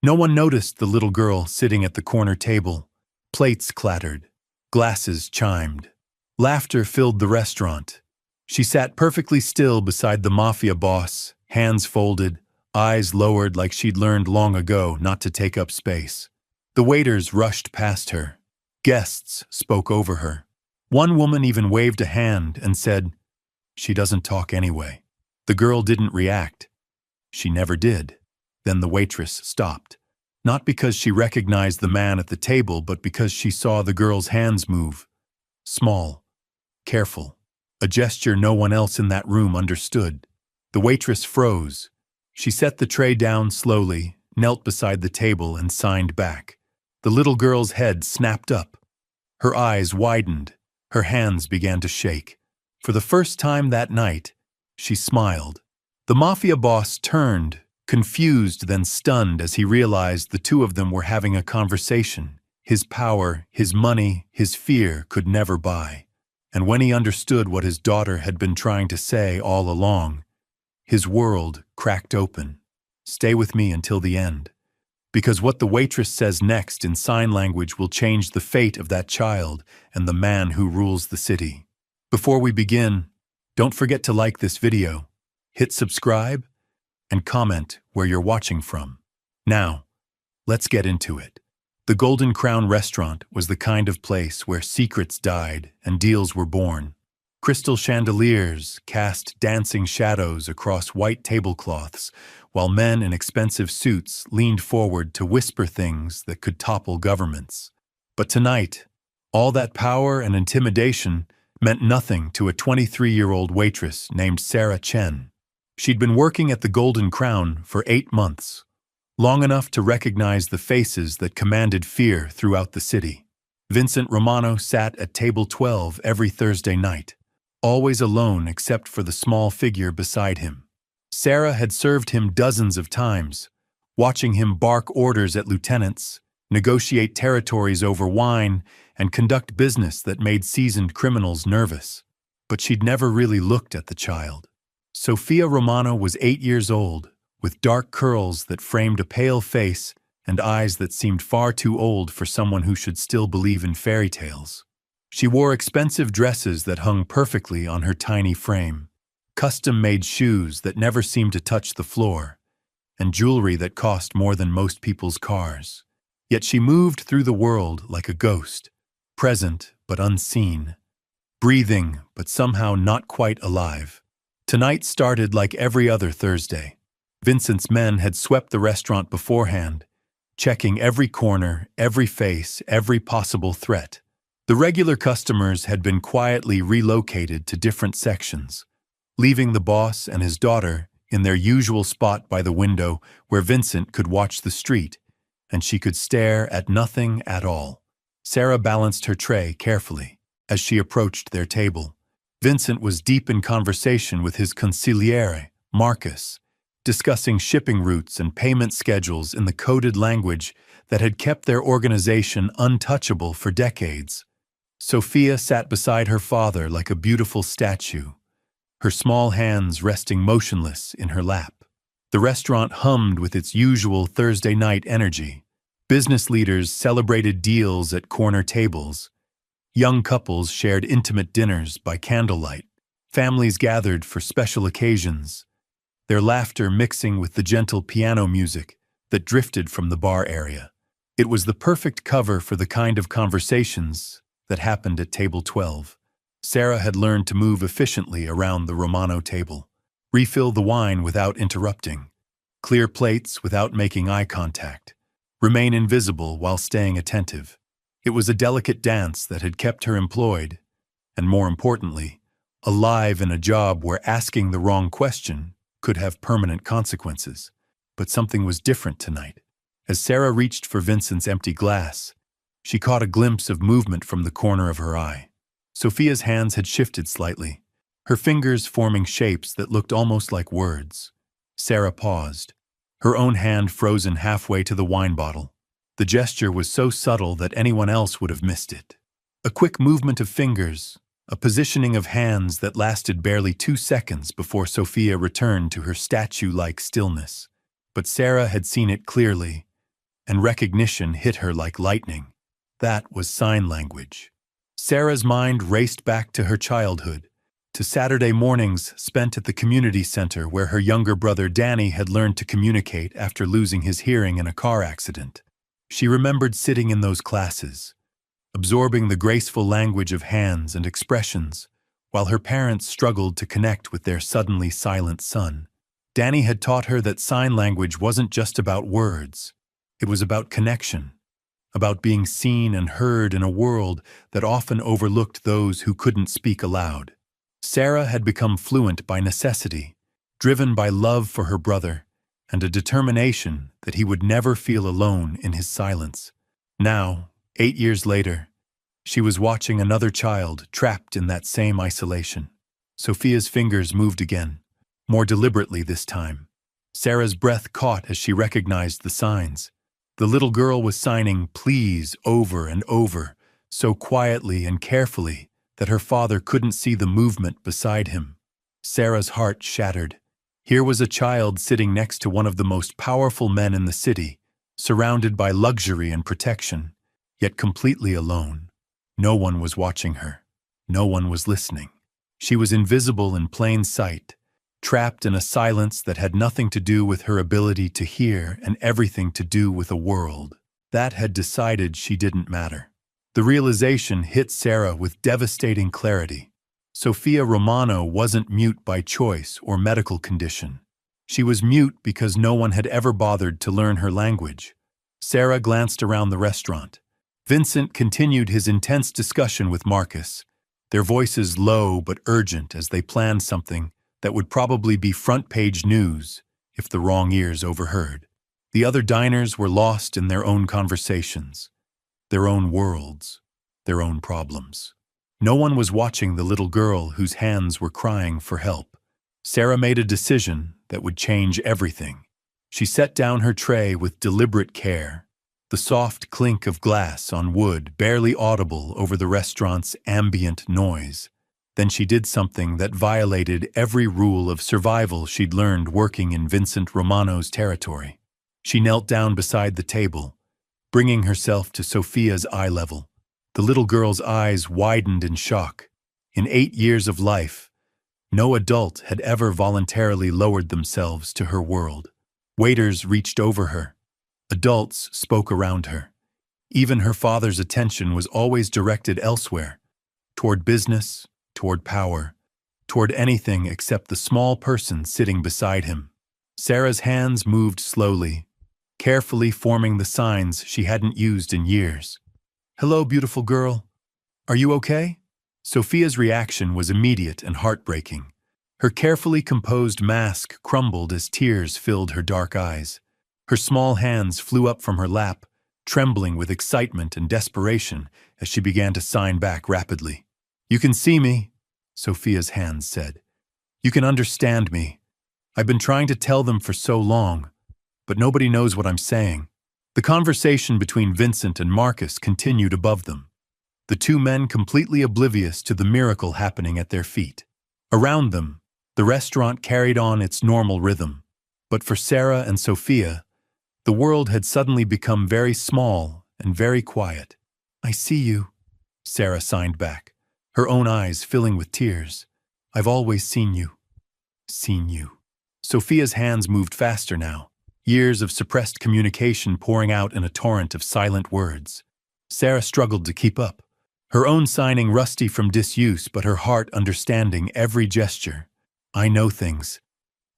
No one noticed the little girl sitting at the corner table. Plates clattered. Glasses chimed. Laughter filled the restaurant. She sat perfectly still beside the Mafia boss, hands folded, eyes lowered like she'd learned long ago not to take up space. The waiters rushed past her. Guests spoke over her. One woman even waved a hand and said, "She doesn't talk anyway." The girl didn't react. She never did. Then the waitress stopped. Not because she recognized the man at the table, but because she saw the girl's hands move. Small, careful, a gesture no one else in that room understood. The waitress froze. She set the tray down slowly, knelt beside the table, and signed back. The little girl's head snapped up. Her eyes widened. Her hands began to shake. For the first time that night, she smiled. The Mafia boss turned, confused then stunned as he realized the two of them were having a conversation. His power, his money, his fear could never buy. And when he understood what his daughter had been trying to say all along, his world cracked open. Stay with me until the end. Because what the waitress says next in sign language will change the fate of that child and the man who rules the city. Before we begin, don't forget to like this video, hit subscribe, and comment where you're watching from. Now, let's get into it. The Golden Crown restaurant was the kind of place where secrets died and deals were born. Crystal chandeliers cast dancing shadows across white tablecloths, while men in expensive suits leaned forward to whisper things that could topple governments. But tonight, all that power and intimidation meant nothing to a 23-year-old waitress named Sarah Chen. She'd been working at the Golden Crown for 8 months, long enough to recognize the faces that commanded fear throughout the city. Vincent Romano sat at table 12 every Thursday night, always alone except for the small figure beside him. Sarah had served him dozens of times, watching him bark orders at lieutenants, negotiate territories over wine, and conduct business that made seasoned criminals nervous. But she'd never really looked at the child. Sophia Romano was 8 years old, with dark curls that framed a pale face and eyes that seemed far too old for someone who should still believe in fairy tales. She wore expensive dresses that hung perfectly on her tiny frame, custom-made shoes that never seemed to touch the floor, and jewelry that cost more than most people's cars. Yet she moved through the world like a ghost, present but unseen, breathing but somehow not quite alive. Tonight started like every other Thursday. Vincent's men had swept the restaurant beforehand, checking every corner, every face, every possible threat. The regular customers had been quietly relocated to different sections, leaving the boss and his daughter in their usual spot by the window where Vincent could watch the street, and she could stare at nothing at all. Sarah balanced her tray carefully as she approached their table. Vincent was deep in conversation with his consigliere, Marcus, discussing shipping routes and payment schedules in the coded language that had kept their organization untouchable for decades. Sophia sat beside her father like a beautiful statue, her small hands resting motionless in her lap. The restaurant hummed with its usual Thursday night energy. Business leaders celebrated deals at corner tables. Young couples shared intimate dinners by candlelight. Families gathered for special occasions, their laughter mixing with the gentle piano music that drifted from the bar area. It was the perfect cover for the kind of conversations that happened at table 12. Sarah had learned to move efficiently around the Romano table, refill the wine without interrupting, clear plates without making eye contact, remain invisible while staying attentive. It was a delicate dance that had kept her employed, and more importantly, alive in a job where asking the wrong question could have permanent consequences. But something was different tonight. As Sarah reached for Vincent's empty glass, she caught a glimpse of movement from the corner of her eye. Sophia's hands had shifted slightly, her fingers forming shapes that looked almost like words. Sarah paused, her own hand frozen halfway to the wine bottle. The gesture was so subtle that anyone else would have missed it. A quick movement of fingers, a positioning of hands that lasted barely 2 seconds before Sophia returned to her statue-like stillness. But Sarah had seen it clearly, and recognition hit her like lightning. That was sign language. Sarah's mind raced back to her childhood, to Saturday mornings spent at the community center where her younger brother Danny had learned to communicate after losing his hearing in a car accident. She remembered sitting in those classes, absorbing the graceful language of hands and expressions, while her parents struggled to connect with their suddenly silent son. Danny had taught her that sign language wasn't just about words. It was about connection, about being seen and heard in a world that often overlooked those who couldn't speak aloud. Sarah had become fluent by necessity, driven by love for her brother and a determination that he would never feel alone in his silence. Now, 8 years later, she was watching another child trapped in that same isolation. Sophia's fingers moved again, more deliberately this time. Sarah's breath caught as she recognized the signs. The little girl was signing "please" over and over, so quietly and carefully that her father couldn't see the movement beside him. Sarah's heart shattered. Here was a child sitting next to one of the most powerful men in the city, surrounded by luxury and protection, yet completely alone. No one was watching her. No one was listening. She was invisible in plain sight, trapped in a silence that had nothing to do with her ability to hear and everything to do with a world that had decided she didn't matter. The realization hit Sarah with devastating clarity. Sophia Romano wasn't mute by choice or medical condition. She was mute because no one had ever bothered to learn her language. Sarah glanced around the restaurant. Vincent continued his intense discussion with Marcus, their voices low but urgent as they planned something that would probably be front-page news if the wrong ears overheard. The other diners were lost in their own conversations, their own worlds, their own problems. No one was watching the little girl whose hands were crying for help. Sarah made a decision that would change everything. She set down her tray with deliberate care, the soft clink of glass on wood barely audible over the restaurant's ambient noise. Then she did something that violated every rule of survival she'd learned working in Vincent Romano's territory. She knelt down beside the table, bringing herself to Sophia's eye level. The little girl's eyes widened in shock. In 8 years of life, no adult had ever voluntarily lowered themselves to her world. Waiters reached over her. Adults spoke around her. Even her father's attention was always directed elsewhere, toward business, toward power, toward anything except the small person sitting beside him. Sarah's hands moved slowly, carefully forming the signs she hadn't used in years. "Hello, beautiful girl. Are you okay?" Sophia's reaction was immediate and heartbreaking. Her carefully composed mask crumbled as tears filled her dark eyes. Her small hands flew up from her lap, trembling with excitement and desperation as she began to sign back rapidly. "You can see me," Sophia's hands said. "You can understand me. I've been trying to tell them for so long, but nobody knows what I'm saying." The conversation between Vincent and Marcus continued above them, the two men completely oblivious to the miracle happening at their feet. Around them, the restaurant carried on its normal rhythm, but for Sarah and Sophia, the world had suddenly become very small and very quiet. "I see you," Sarah signed back, her own eyes filling with tears. "I've always seen you." Seen you. Sophia's hands moved faster now, years of suppressed communication pouring out in a torrent of silent words. Sarah struggled to keep up, her own signing rusty from disuse but her heart understanding every gesture. "I know things,"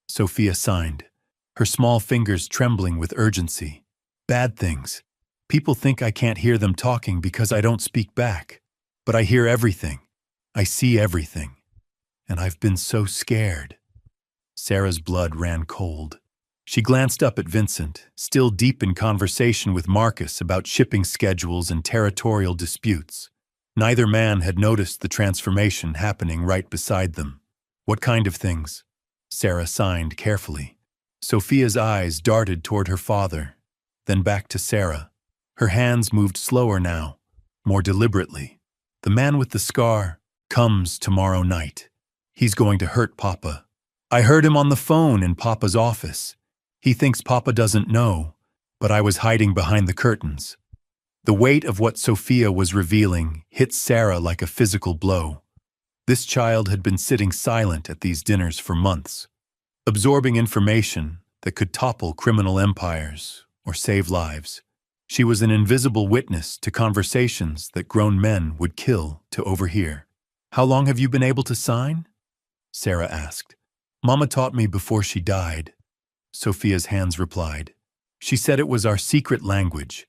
Sophia signed, her small fingers trembling with urgency. "Bad things. People think I can't hear them talking because I don't speak back. But I hear everything. I see everything. And I've been so scared." Sarah's blood ran cold. She glanced up at Vincent, still deep in conversation with Marcus about shipping schedules and territorial disputes. Neither man had noticed the transformation happening right beside them. "What kind of things?" Sarah signed carefully. Sophia's eyes darted toward her father, then back to Sarah. Her hands moved slower now, more deliberately. "The man with the scar comes tomorrow night. He's going to hurt Papa. I heard him on the phone in Papa's office. He thinks Papa doesn't know, but I was hiding behind the curtains. The weight of what Sophia was revealing hit Sarah like a physical blow. This child had been sitting silent at these dinners for months, absorbing information that could topple criminal empires or save lives. She was an invisible witness to conversations that grown men would kill to overhear. "How long have you been able to sign?" Sarah asked. "Mama taught me before she died," Sophia's hands replied. "She said it was our secret language.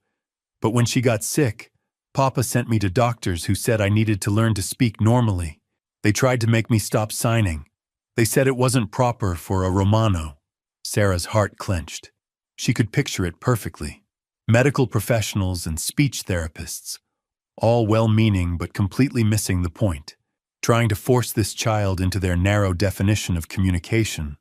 But when she got sick, Papa sent me to doctors who said I needed to learn to speak normally. They tried to make me stop signing. They said it wasn't proper for a Romano." Sarah's heart clenched. She could picture it perfectly. Medical professionals and speech therapists, all well-meaning but completely missing the point, trying to force this child into their narrow definition of communication,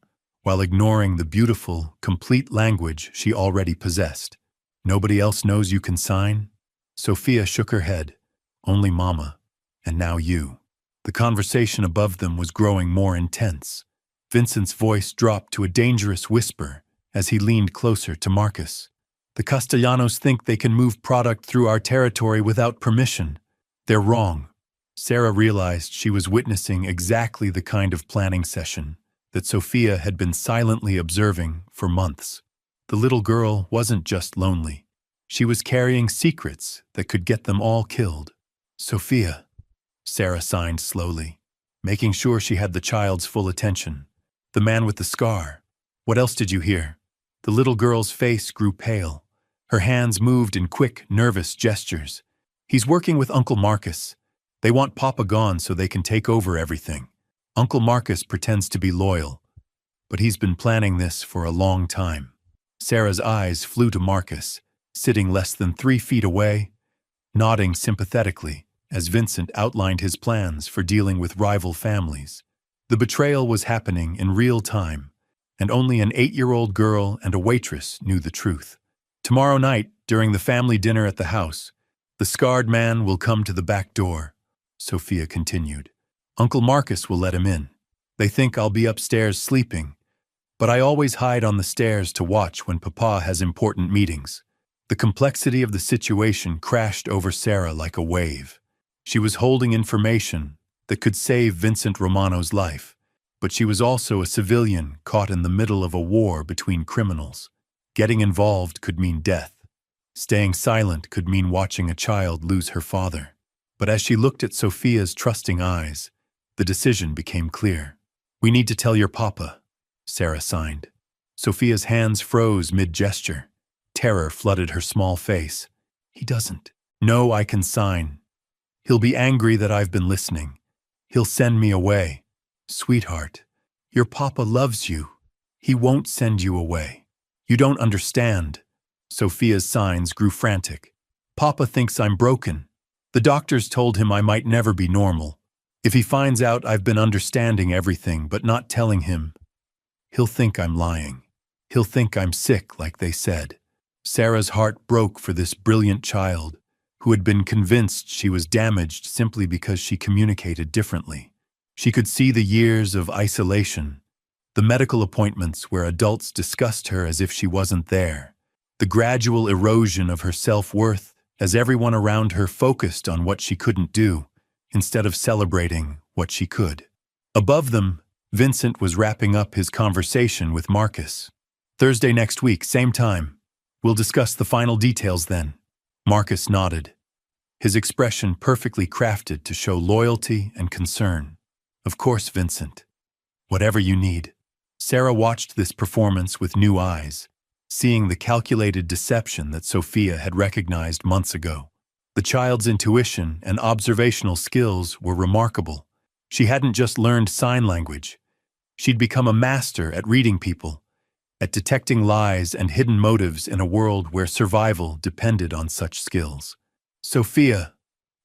while ignoring the beautiful, complete language she already possessed. "Nobody else knows you can sign?" Sophia shook her head. "Only Mama, and now you." The conversation above them was growing more intense. Vincent's voice dropped to a dangerous whisper as he leaned closer to Marcus. "The Castellanos think they can move product through our territory without permission. They're wrong." Sarah realized she was witnessing exactly the kind of planning session that Sophia had been silently observing for months. The little girl wasn't just lonely. She was carrying secrets that could get them all killed. "Sophia," Sarah signed slowly, making sure she had the child's full attention. "The man with the scar. What else did you hear?" The little girl's face grew pale. Her hands moved in quick, nervous gestures. "He's working with Uncle Marcus. They want Papa gone so they can take over everything. Uncle Marcus pretends to be loyal, but he's been planning this for a long time." Sarah's eyes flew to Marcus, sitting less than 3 feet away, nodding sympathetically as Vincent outlined his plans for dealing with rival families. The betrayal was happening in real time, and only an 8-year-old girl and a waitress knew the truth. "Tomorrow night, during the family dinner at the house, the scarred man will come to the back door," Sophia continued. "Uncle Marcus will let him in. They think I'll be upstairs sleeping, but I always hide on the stairs to watch when Papa has important meetings." The complexity of the situation crashed over Sarah like a wave. She was holding information that could save Vincent Romano's life, but she was also a civilian caught in the middle of a war between criminals. Getting involved could mean death. Staying silent could mean watching a child lose her father. But as she looked at Sophia's trusting eyes, the decision became clear. "We need to tell your papa," Sarah signed. Sophia's hands froze mid-gesture. Terror flooded her small face. "He doesn't." "No, I can sign. He'll be angry that I've been listening. He'll send me away." "Sweetheart, your papa loves you. He won't send you away." "You don't understand." Sophia's signs grew frantic. "Papa thinks I'm broken. The doctors told him I might never be normal. If he finds out I've been understanding everything but not telling him, he'll think I'm lying. He'll think I'm sick, like they said." Sarah's heart broke for this brilliant child, who had been convinced she was damaged simply because she communicated differently. She could see the years of isolation, the medical appointments where adults discussed her as if she wasn't there, the gradual erosion of her self-worth as everyone around her focused on what she couldn't do, instead of celebrating what she could. Above them, Vincent was wrapping up his conversation with Marcus. "Thursday next week, same time. We'll discuss the final details then." Marcus nodded, his expression perfectly crafted to show loyalty and concern. "Of course, Vincent. Whatever you need." Sarah watched this performance with new eyes, seeing the calculated deception that Sophia had recognized months ago. The child's intuition and observational skills were remarkable. She hadn't just learned sign language. She'd become a master at reading people, at detecting lies and hidden motives in a world where survival depended on such skills. "Sophia,"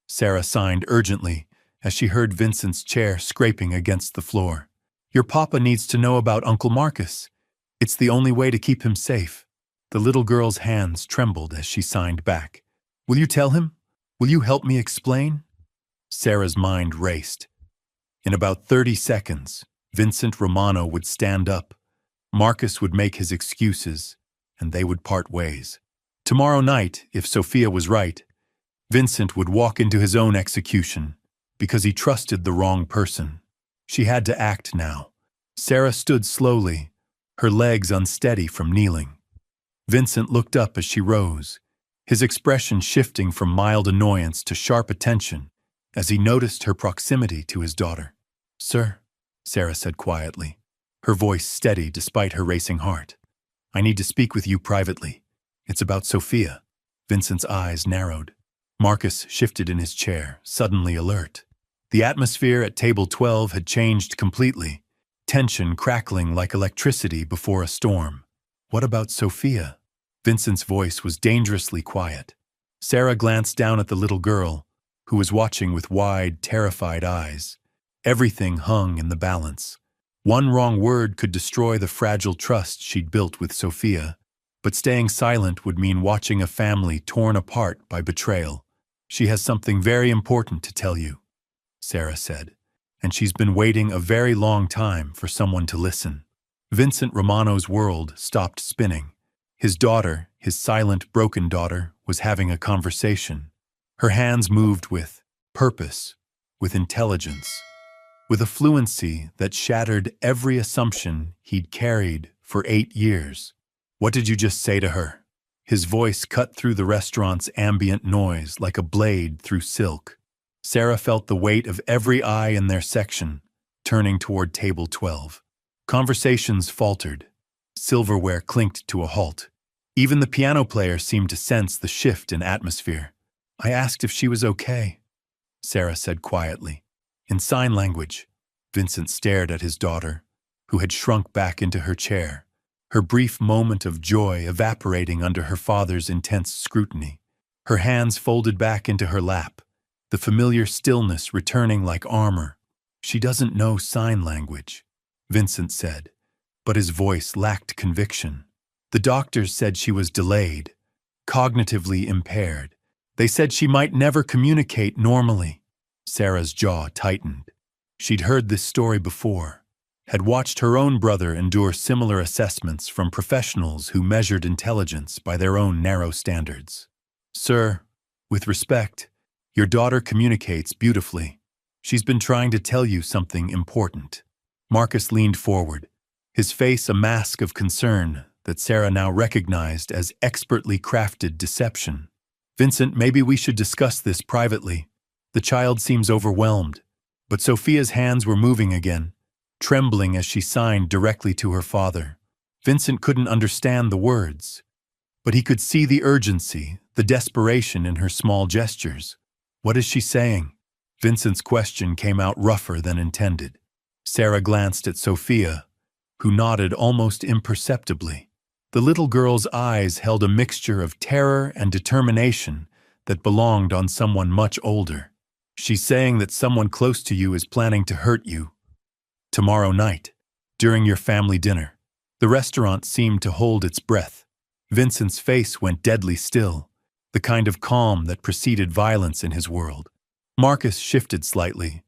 Sarah signed urgently as she heard Vincent's chair scraping against the floor. "Your papa needs to know about Uncle Marcus. It's the only way to keep him safe." The little girl's hands trembled as she signed back. "Will you tell him? Will you help me explain?" Sarah's mind raced. In about 30 seconds, Vincent Romano would stand up. Marcus would make his excuses, and they would part ways. Tomorrow night, if Sophia was right, Vincent would walk into his own execution because he trusted the wrong person. She had to act now. Sarah stood slowly, her legs unsteady from kneeling. Vincent looked up as she rose, his expression shifting from mild annoyance to sharp attention as he noticed her proximity to his daughter. "Sir," Sarah said quietly, her voice steady despite her racing heart. "I need to speak with you privately. It's about Sophia." Vincent's eyes narrowed. Marcus shifted in his chair, suddenly alert. The atmosphere at table 12 had changed completely, tension crackling like electricity before a storm. "What about Sophia?" Vincent's voice was dangerously quiet. Sarah glanced down at the little girl, who was watching with wide, terrified eyes. Everything hung in the balance. One wrong word could destroy the fragile trust she'd built with Sophia, but staying silent would mean watching a family torn apart by betrayal. "She has something very important to tell you," Sarah said, "and she's been waiting a very long time for someone to listen." Vincent Romano's world stopped spinning. His daughter, his silent, broken daughter, was having a conversation. Her hands moved with purpose, with intelligence, with a fluency that shattered every assumption he'd carried for 8 years. "What did you just say to her?" His voice cut through the restaurant's ambient noise like a blade through silk. Sarah felt the weight of every eye in their section, turning toward table 12. Conversations faltered. Silverware clinked to a halt. Even the piano player seemed to sense the shift in atmosphere. "I asked if she was okay," Sarah said quietly. In sign language, Vincent stared at his daughter, who had shrunk back into her chair, her brief moment of joy evaporating under her father's intense scrutiny. Her hands folded back into her lap, the familiar stillness returning like armor. "She doesn't know sign language," Vincent said, but his voice lacked conviction. "The doctors said she was delayed, cognitively impaired. They said she might never communicate normally." Sarah's jaw tightened. She'd heard this story before, had watched her own brother endure similar assessments from professionals who measured intelligence by their own narrow standards. "Sir, with respect, your daughter communicates beautifully. She's been trying to tell you something important." Marcus leaned forward, his face a mask of concern that Sarah now recognized as expertly crafted deception. "Vincent, maybe we should discuss this privately. The child seems overwhelmed." But Sophia's hands were moving again, trembling as she signed directly to her father. Vincent couldn't understand the words, but he could see the urgency, the desperation in her small gestures. "What is she saying?" Vincent's question came out rougher than intended. Sarah glanced at Sophia, who nodded almost imperceptibly. The little girl's eyes held a mixture of terror and determination that belonged on someone much older. "She's saying that someone close to you is planning to hurt you. Tomorrow night, during your family dinner." The restaurant seemed to hold its breath. Vincent's face went deadly still, the kind of calm that preceded violence in his world. Marcus shifted slightly,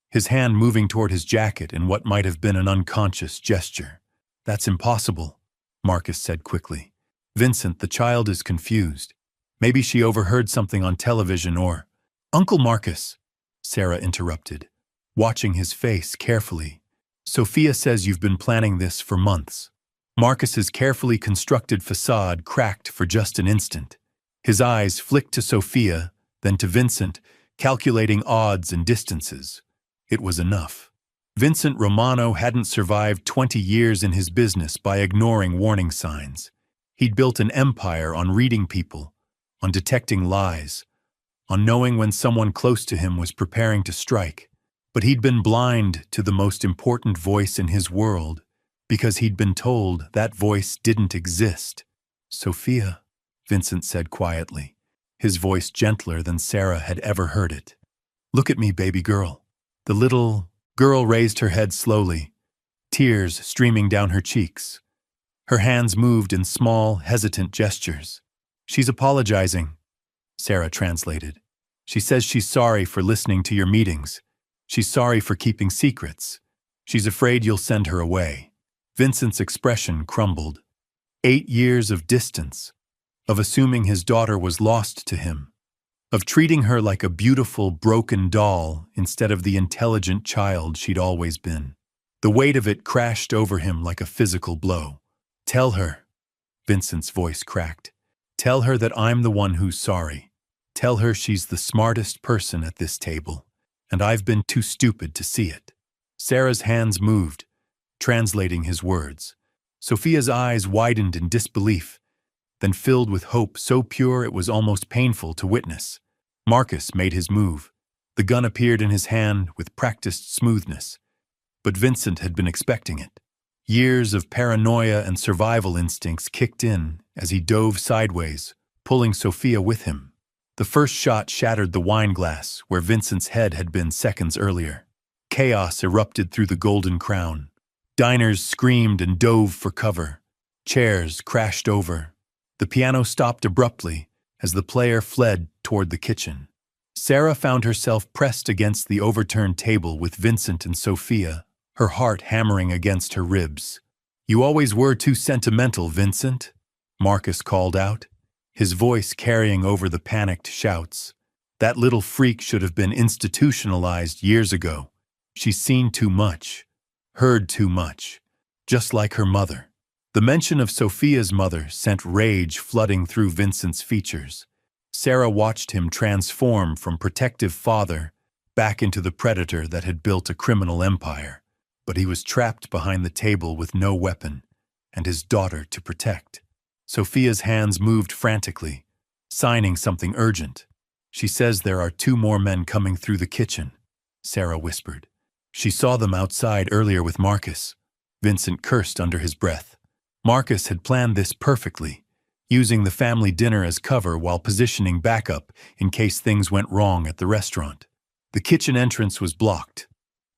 his hand moving toward his jacket in what might have been an unconscious gesture. "That's impossible," Marcus said quickly. "Vincent, the child is confused. Maybe she overheard something on television or—" "Uncle Marcus," Sarah interrupted, watching his face carefully. "Sophia says you've been planning this for months." Marcus's carefully constructed facade cracked for just an instant. His eyes flicked to Sophia, then to Vincent, calculating odds and distances. It was enough. Vincent Romano hadn't survived 20 years in his business by ignoring warning signs. He'd built an empire on reading people, on detecting lies, on knowing when someone close to him was preparing to strike. But he'd been blind to the most important voice in his world because he'd been told that voice didn't exist. "Sophia," Vincent said quietly, his voice gentler than Sarah had ever heard it. "Look at me, baby girl." The little girl raised her head slowly, tears streaming down her cheeks. Her hands moved in small, hesitant gestures. "She's apologizing," Sarah translated. "She says she's sorry for listening to your meetings. She's sorry for keeping secrets. She's afraid you'll send her away." Vincent's expression crumbled. 8 years of distance. of assuming his daughter was lost to him, of treating her like a beautiful, broken doll instead of the intelligent child she'd always been. The weight of it crashed over him like a physical blow. "Tell her," Vincent's voice cracked. "Tell her that I'm the one who's sorry. Tell her she's the smartest person at this table, and I've been too stupid to see it." Sarah's hands moved, translating his words. Sophia's eyes widened in disbelief, then filled with hope so pure it was almost painful to witness. Marcus made his move. The gun appeared in his hand with practiced smoothness. But Vincent had been expecting it. Years of paranoia and survival instincts kicked in as he dove sideways, pulling Sophia with him. The first shot shattered the wine glass where Vincent's head had been seconds earlier. Chaos erupted through the Golden Crown. Diners screamed and dove for cover. Chairs crashed over. The piano stopped abruptly as the player fled toward the kitchen. Sarah found herself pressed against the overturned table with Vincent and Sophia, her heart hammering against her ribs. "You always were too sentimental, Vincent," Marcus called out, his voice carrying over the panicked shouts. "That little freak should have been institutionalized years ago. She's seen too much, heard too much, just like her mother." The mention of Sophia's mother sent rage flooding through Vincent's features. Sarah watched him transform from protective father back into the predator that had built a criminal empire. But he was trapped behind the table with no weapon, and his daughter to protect. Sophia's hands moved frantically, signing something urgent. "She says there are 2 more men coming through the kitchen," Sarah whispered. "She saw them outside earlier with Marcus." Vincent cursed under his breath. Marcus had planned this perfectly, using the family dinner as cover while positioning backup in case things went wrong at the restaurant. The kitchen entrance was blocked.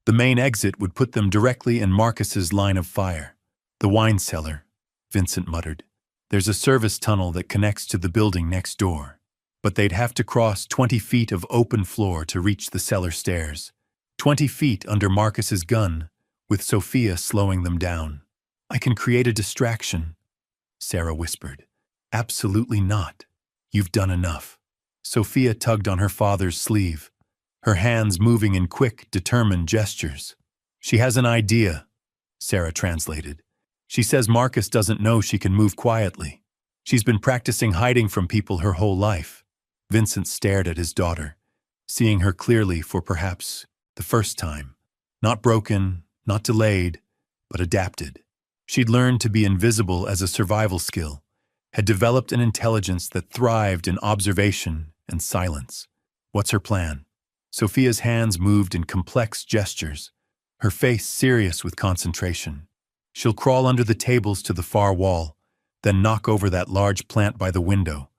The main exit would put them directly in Marcus's line of fire. "The wine cellar," Vincent muttered. "There's a service tunnel that connects to the building next door. But they'd have to cross 20 feet of open floor to reach the cellar stairs. 20 feet under Marcus's gun, with Sophia slowing them down. "I can create a distraction," Sarah whispered. "Absolutely not. You've done enough." Sophia tugged on her father's sleeve, her hands moving in quick, determined gestures. "She has an idea," Sarah translated. "She says Marcus doesn't know she can move quietly. She's been practicing hiding from people her whole life." Vincent stared at his daughter, seeing her clearly for perhaps the first time. Not broken, not delayed, but adapted. She'd learned to be invisible as a survival skill, had developed an intelligence that thrived in observation and silence. "What's her plan?" Sophia's hands moved in complex gestures, her face serious with concentration. "She'll crawl under the tables to the far wall, then knock over that large plant by the window.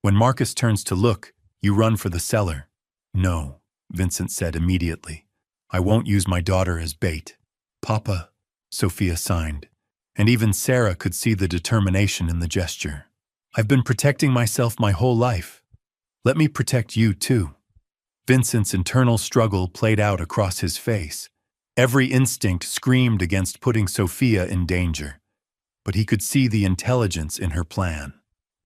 When Marcus turns to look, you run for the cellar." "No," Vincent said immediately. "I won't use my daughter as bait." "Papa," Sophia signed, and even Sarah could see the determination in the gesture. "I've been protecting myself my whole life. Let me protect you too." Vincent's internal struggle played out across his face. Every instinct screamed against putting Sophia in danger, but he could see the intelligence in her plan.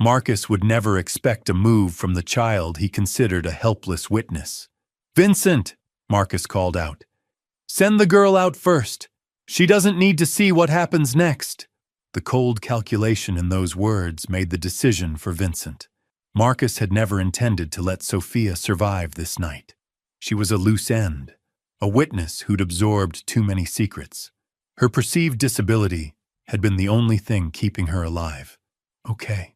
Marcus would never expect a move from the child he considered a helpless witness. "Vincent," Marcus called out, "send the girl out first. She doesn't need to see what happens next." The cold calculation in those words made the decision for Vincent. Marcus had never intended to let Sophia survive this night. She was a loose end, a witness who'd absorbed too many secrets. Her perceived disability had been the only thing keeping her alive. "Okay,"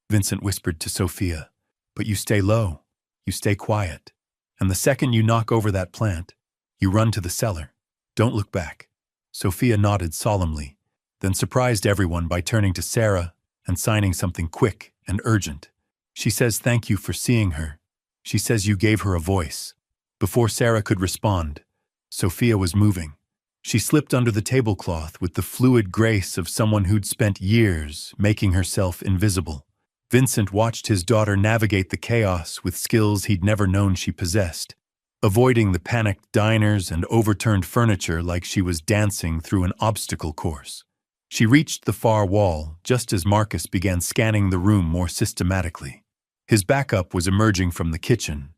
Vincent whispered to Sophia, "but you stay low, you stay quiet, and the second you knock over that plant, you run to the cellar. Don't look back." Sophia nodded solemnly, then surprised everyone by turning to Sarah and signing something quick and urgent. "She says thank you for seeing her. She says you gave her a voice." Before Sarah could respond, Sophia was moving. She slipped under the tablecloth with the fluid grace of someone who'd spent years making herself invisible. Vincent watched his daughter navigate the chaos with skills he'd never known she possessed, avoiding the panicked diners and overturned furniture like she was dancing through an obstacle course. She reached the far wall just as Marcus began scanning the room more systematically. His backup was emerging from the kitchen.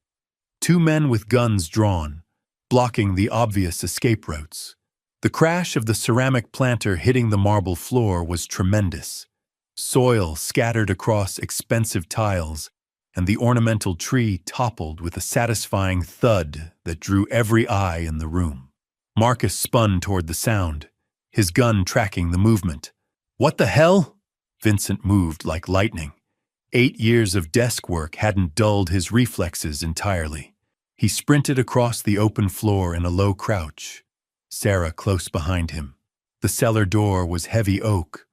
Two men with guns drawn, blocking the obvious escape routes. The crash of the ceramic planter hitting the marble floor was tremendous. Soil scattered across expensive tiles, and the ornamental tree toppled with a satisfying thud that drew every eye in the room. Marcus spun toward the sound, his gun tracking the movement. "What the hell?" Vincent moved like lightning. 8 years of desk work hadn't dulled his reflexes entirely. He sprinted across the open floor in a low crouch, Sarah close behind him. The cellar door was heavy oak,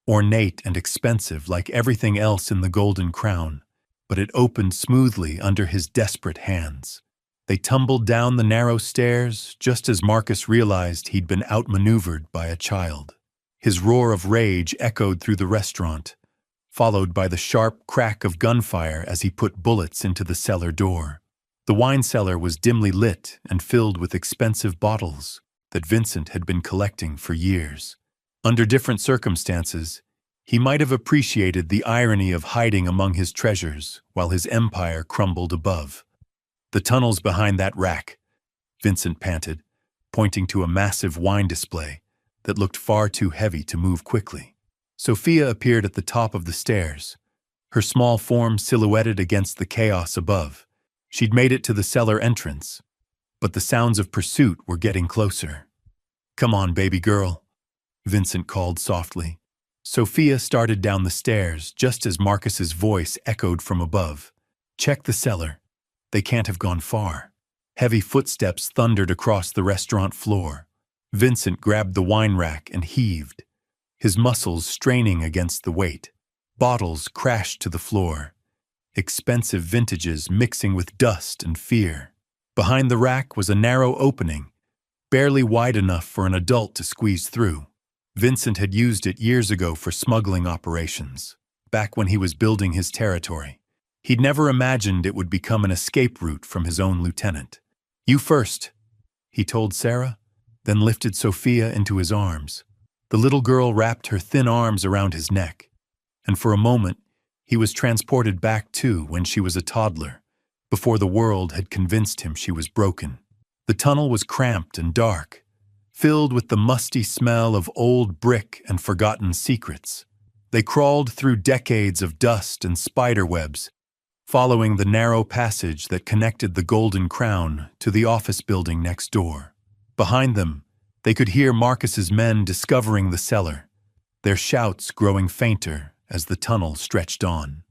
ornate and expensive like everything else in the Golden Crown, but it opened smoothly under his desperate hands. They tumbled down the narrow stairs just as Marcus realized he'd been outmaneuvered by a child. His roar of rage echoed through the restaurant, followed by the sharp crack of gunfire as he put bullets into the cellar door. The wine cellar was dimly lit and filled with expensive bottles that Vincent had been collecting for years. Under different circumstances, he might have appreciated the irony of hiding among his treasures while his empire crumbled above. "The tunnels behind that rack," Vincent panted, pointing to a massive wine display that looked far too heavy to move quickly. Sophia appeared at the top of the stairs, her small form silhouetted against the chaos above. She'd made it to the cellar entrance, but the sounds of pursuit were getting closer. "Come on, baby girl," Vincent called softly. Sophia started down the stairs just as Marcus's voice echoed from above. "Check the cellar. They can't have gone far." Heavy footsteps thundered across the restaurant floor. Vincent grabbed the wine rack and heaved, his muscles straining against the weight. Bottles crashed to the floor, expensive vintages mixing with dust and fear. Behind the rack was a narrow opening, barely wide enough for an adult to squeeze through. Vincent had used it years ago for smuggling operations, back when he was building his territory. He'd never imagined it would become an escape route from his own lieutenant. "You first," he told Sarah, then lifted Sophia into his arms. The little girl wrapped her thin arms around his neck, and for a moment he was transported back to when she was a toddler, before the world had convinced him she was broken. The tunnel was cramped and dark, filled with the musty smell of old brick and forgotten secrets. They crawled through decades of dust and spider webs, following the narrow passage that connected the Golden Crown to the office building next door. Behind them, they could hear Marcus's men discovering the cellar, their shouts growing fainter as the tunnel stretched on.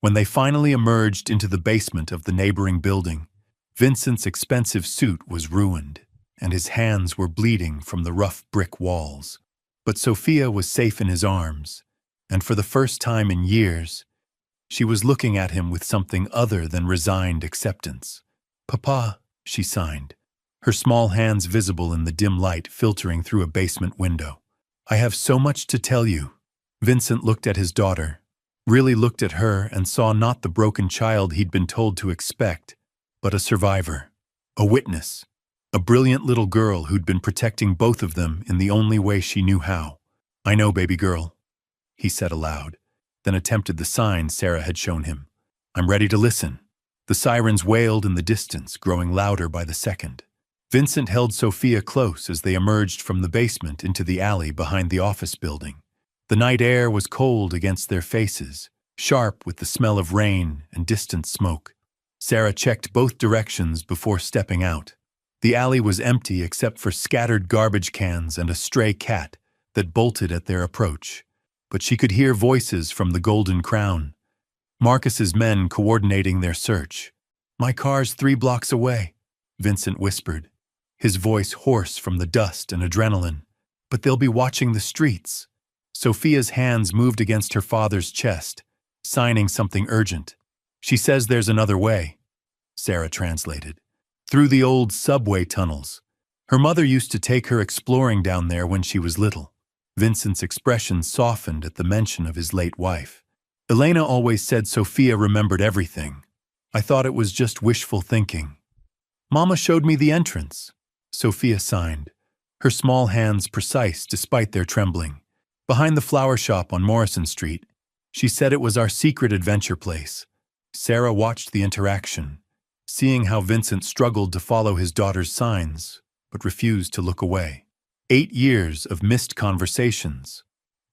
When they finally emerged into the basement of the neighboring building, Vincent's expensive suit was ruined, and his hands were bleeding from the rough brick walls. But Sophia was safe in his arms, and for the first time in years, she was looking at him with something other than resigned acceptance. "Papa," she signed, her small hands visible in the dim light filtering through a basement window. "I have so much to tell you." Vincent looked at his daughter, really looked at her and saw not the broken child he'd been told to expect, but a survivor, a witness, a brilliant little girl who'd been protecting both of them in the only way she knew how. "I know, baby girl," he said aloud, then attempted the sign Sarah had shown him. "I'm ready to listen." The sirens wailed in the distance, growing louder by the second. Vincent held Sophia close as they emerged from the basement into the alley behind the office building. The night air was cold against their faces, sharp with the smell of rain and distant smoke. Sarah checked both directions before stepping out. The alley was empty except for scattered garbage cans and a stray cat that bolted at their approach. But she could hear voices from the Golden Crown, Marcus's men coordinating their search. "My car's 3 blocks away," Vincent whispered, his voice hoarse from the dust and adrenaline. "But they'll be watching the streets." Sophia's hands moved against her father's chest, signing something urgent. "She says there's another way," Sarah translated. "Through the old subway tunnels. Her mother used to take her exploring down there when she was little." Vincent's expression softened at the mention of his late wife. "Elena always said Sophia remembered everything. I thought it was just wishful thinking." "Mama showed me the entrance," Sophia signed, her small hands precise despite their trembling. Behind the flower shop on Morrison Street, she said it was our secret adventure place. Sarah watched the interaction, seeing how Vincent struggled to follow his daughter's signs, but refused to look away. 8 years of missed conversations,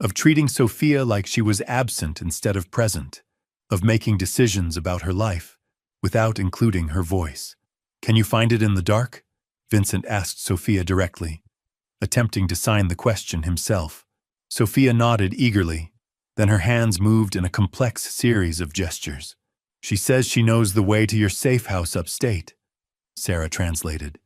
of treating Sophia like she was absent instead of present, of making decisions about her life without including her voice. "Can you find it in the dark?" Vincent asked Sophia directly, attempting to sign the question himself. Sophia nodded eagerly, then her hands moved in a complex series of gestures. "She says she knows the way to your safe house upstate," Sarah translated.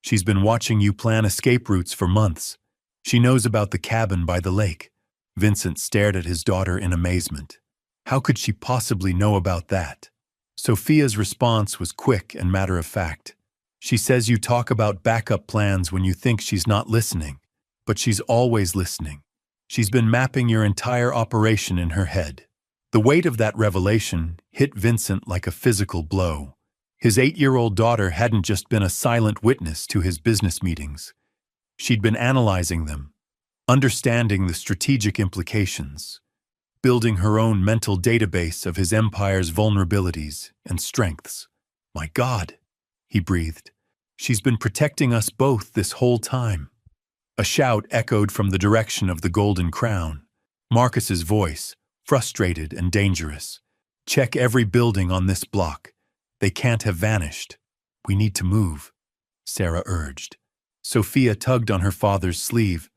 "She's been watching you plan escape routes for months. She knows about the cabin by the lake." Vincent stared at his daughter in amazement. How could she possibly know about that? Sophia's response was quick and matter-of-fact. "She says you talk about backup plans when you think she's not listening, but she's always listening. She's been mapping your entire operation in her head." The weight of that revelation hit Vincent like a physical blow. His 8-year-old daughter hadn't just been a silent witness to his business meetings. She'd been analyzing them, understanding the strategic implications, building her own mental database of his empire's vulnerabilities and strengths. "My God," he breathed. "She's been protecting us both this whole time." A shout echoed from the direction of the Golden Crown. Marcus's voice, frustrated and dangerous. "Check every building on this block. They can't have vanished. We need to move," Sarah urged. Sophia tugged on her father's sleeve,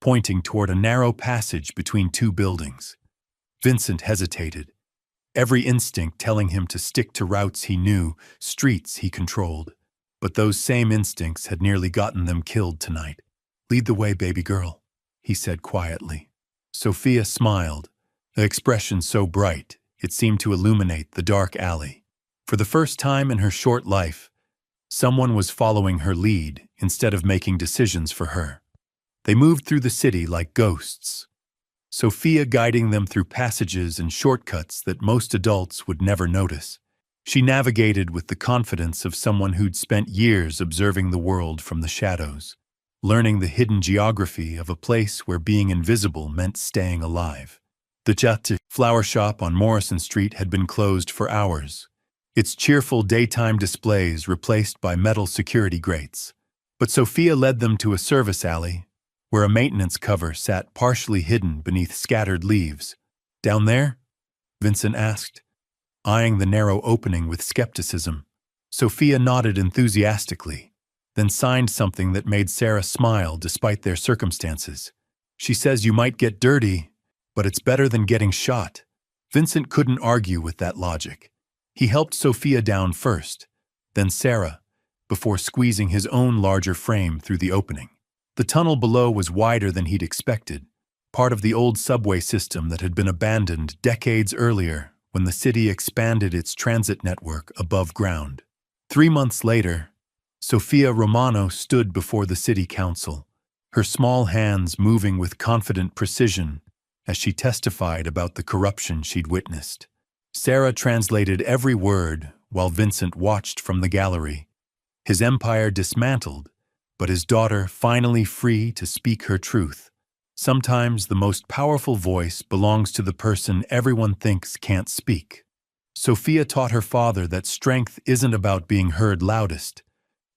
pointing toward a narrow passage between 2 buildings. Vincent hesitated, every instinct telling him to stick to routes he knew, streets he controlled. But those same instincts had nearly gotten them killed tonight. "Lead the way, baby girl," he said quietly. Sophia smiled, an expression so bright it seemed to illuminate the dark alley. For the first time in her short life, someone was following her lead instead of making decisions for her. They moved through the city like ghosts, Sophia guiding them through passages and shortcuts that most adults would never notice. She navigated with the confidence of someone who'd spent years observing the world from the shadows, learning the hidden geography of a place where being invisible meant staying alive. The Jat flower shop on Morrison Street had been closed for hours, its cheerful daytime displays replaced by metal security grates. But Sophia led them to a service alley, where a maintenance cover sat partially hidden beneath scattered leaves. "Down there?" Vincent asked, eyeing the narrow opening with skepticism. Sophia nodded enthusiastically, then signed something that made Sarah smile despite their circumstances. "She says you might get dirty, but it's better than getting shot." Vincent couldn't argue with that logic. He helped Sophia down first, then Sarah, before squeezing his own larger frame through the opening. The tunnel below was wider than he'd expected, part of the old subway system that had been abandoned decades earlier when the city expanded its transit network above ground. 3 months later, Sophia Romano stood before the city council, her small hands moving with confident precision as she testified about the corruption she'd witnessed. Sarah translated every word while Vincent watched from the gallery, his empire dismantled, but his daughter finally free to speak her truth. Sometimes the most powerful voice belongs to the person everyone thinks can't speak. Sophia taught her father that strength isn't about being heard loudest,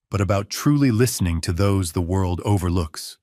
but about truly listening to those the world overlooks.